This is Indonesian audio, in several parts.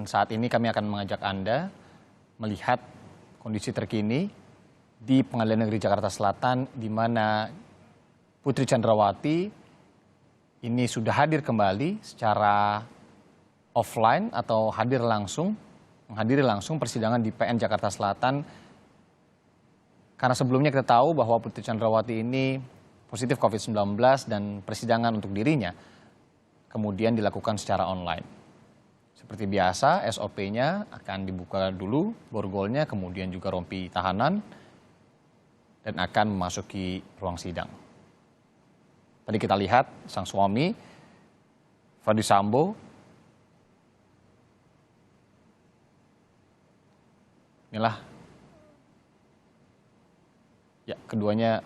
Saat ini kami akan mengajak Anda melihat kondisi terkini di Pengadilan Negeri Jakarta Selatan, di mana Putri Chandrawati ini sudah hadir kembali secara offline atau menghadiri langsung persidangan di PN Jakarta Selatan. Karena sebelumnya kita tahu bahwa Putri Chandrawati ini positif COVID-19 dan persidangan untuk dirinya kemudian dilakukan secara online. Seperti biasa, SOP-nya akan dibuka dulu borgolnya, kemudian juga rompi tahanan, dan akan memasuki ruang sidang. Tadi kita lihat sang suami, Ferdy Sambo, inilah, ya, keduanya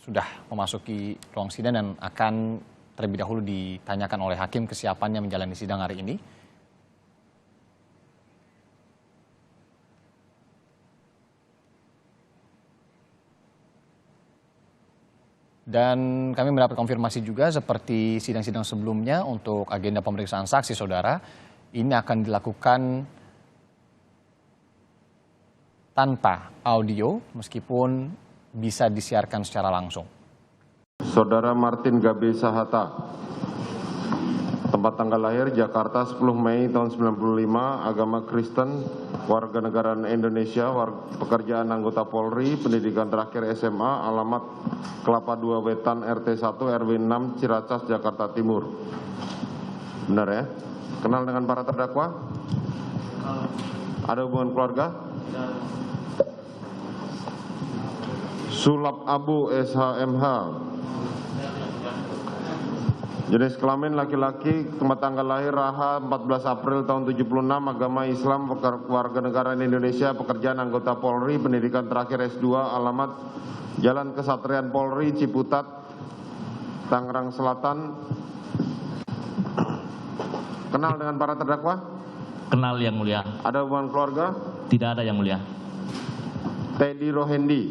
sudah memasuki ruang sidang dan akan terlebih dahulu ditanyakan oleh hakim kesiapannya menjalani sidang hari ini. Dan kami mendapat konfirmasi juga seperti sidang-sidang sebelumnya untuk agenda pemeriksaan saksi, saudara, ini akan dilakukan tanpa audio meskipun bisa disiarkan secara langsung. Saudara Martin Gabe Sahata, tempat tanggal lahir Jakarta 10 Mei tahun 95, agama Kristen, warga negara Indonesia, pekerjaan anggota Polri, pendidikan terakhir SMA, alamat Kelapa 2 Wetan RT 1 RW 6 Ciracas Jakarta Timur. Benar ya? Kenal dengan para terdakwa? Ada hubungan keluarga? Sulap Abu SHMH, jenis kelamin laki-laki, tempat tanggal lahir Raha 14 April tahun 76, agama Islam, warga negara Indonesia, pekerjaan anggota Polri, pendidikan terakhir S2, alamat Jalan Kesatrian Polri, Ciputat, Tangerang Selatan. Kenal dengan para terdakwa? Kenal, Yang Mulia. Ada hubungan keluarga? Tidak ada, Yang Mulia. Teddy Rohendi,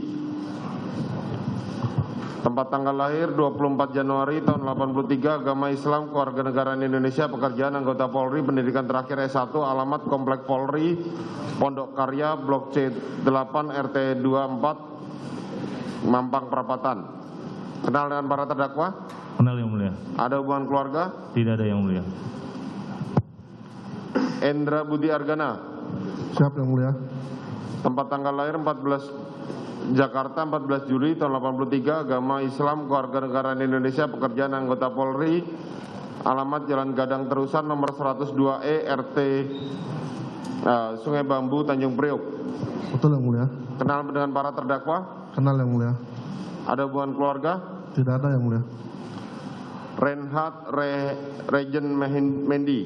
tempat tanggal lahir 24 Januari tahun 83, agama Islam, kewarganegaraan Indonesia, pekerjaan anggota Polri, pendidikan terakhir S1, alamat Komplek Polri, Pondok Karya, Blok C8 RT 24, Mampang Perapatan. Kenal dengan para terdakwa? Kenal, Yang Mulia. Ada hubungan keluarga? Tidak ada, Yang Mulia. Endra Budi Argana. Siap, Yang Mulia. Tempat tanggal lahir 14 Jakarta 14 Juli tahun 83, agama Islam, kewarganegaraan Indonesia, pekerjaan anggota Polri, alamat Jalan Gadang Terusan nomor 102E RT Sungai Bambu, Tanjung Priok. Betul, Yang Mulia. Kenal dengan para terdakwa? Kenal, Yang Mulia. Ada hubungan keluarga? Tidak ada, Yang Mulia. Reinhard Regen Mendi.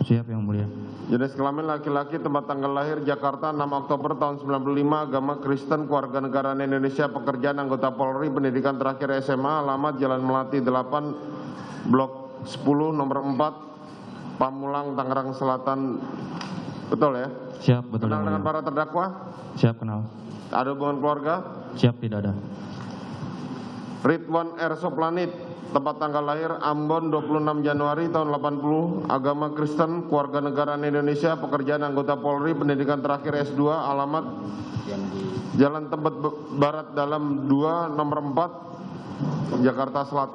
Siap, Yang Mulia. Jenis kelamin laki-laki, tempat tanggal lahir Jakarta 6 Oktober tahun 95, agama Kristen, kewarganegaraan Indonesia, pekerjaan anggota Polri, pendidikan terakhir SMA, alamat Jalan Melati 8, Blok 10 nomor 4, Pamulang, Tangerang Selatan. Betul ya? Siap, betul. Kenal dengan para terdakwa? Siap, kenal. Ada hubungan keluarga? Siap, tidak ada. Ridwan R. Soplanit, tempat tanggal lahir Ambon 26 Januari tahun 80, agama Kristen, kewarganegaraan Indonesia, pekerjaan anggota Polri, pendidikan terakhir S2, alamat Jalan Tebet Barat Dalam 2 nomor 4, Jakarta Selatan.